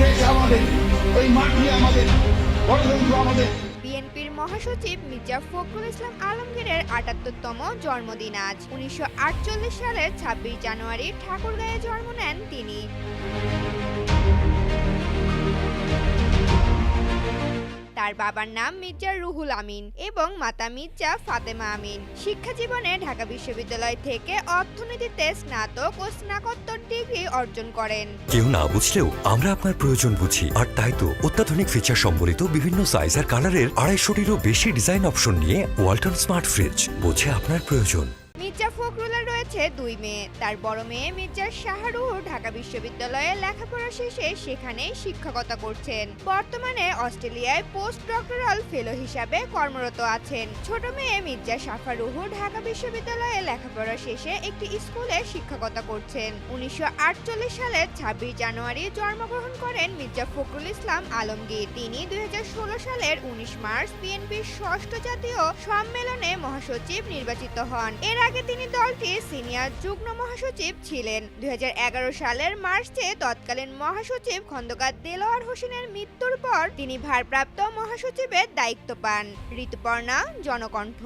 দেশ আমাদের, এই মাটি আমাদের, গণতন্ত্র আমাদের। বিএনপির মহাসচিব মির্জা ফখরুল ইসলাম আলমগীরের ৭৮তম জন্মদিন আজ। ১৯৪৮ সালের ২৬ জানুয়ারি ঠাকুরগাঁয়ে জন্ম নেন তিনি। তার বাবার নাম মির্জা রুহুল আমিন এবং মাতা মির্জা ফাতেমা আমিন। শিক্ষা জীবনে ঢাকা বিশ্ববিদ্যালয় থেকে অর্থনীতিতে স্নাতক ও স্নাতকোত্তর ডিগ্রি অর্জন করেন। কেউ না বুঝলেও আমরা আপনার প্রয়োজন বুঝি, আর তাই তো অত্যাধুনিক ফিচার সম্বলিত বিভিন্ন সাইজ আর কালারের ২৫০টিরও বেশি ডিজাইন অপশন নিয়ে ওয়ালটন স্মার্ট ফ্রিজ বোঝে আপনার প্রয়োজন। মির্জা ফখরুলের রয়েছে ২ মেয়ে। তার বড় মেয়ে মির্জা শাহরুহ ঢাকা বিশ্ববিদ্যালয়ে লেখাপড়া শেষে সেখানে শিক্ষকতা করছেন। বর্তমানে অস্ট্রেলিয়ায় পোস্ট ডক্টরাল ফেলো হিসাবে কর্মরত আছেন। ছোট মেয়ে মির্জা সাফারুহ ঢাকা বিশ্ববিদ্যালয়ে লেখাপড়া শেষে একটি স্কুলে শিক্ষকতা করছেন। ১৯৪৮ সালের ২৬ জানুয়ারি জন্মগ্রহণ করেন মির্জা ফখরুল ইসলাম আলমগীর। তিনি ২০১৬ সালের ১৯ মার্চ বিএনপির ৬ষ্ঠ জাতীয় সম্মেলনে মহাসচিব নির্বাচিত হন। এর আগে তিনি দলটির সিনিয়র যুগ্ম মহাসচিব ছিলেন। ২০১১ সালের মার্চে তৎকালীন মহাসচিব খন্দকার দেলোয়ার হোসেনের মৃত্যুর পর তিনি ভারপ্রাপ্ত মহাসচিবের দায়িত্ব পান। ঋতুপর্ণা, জনকণ্ঠ।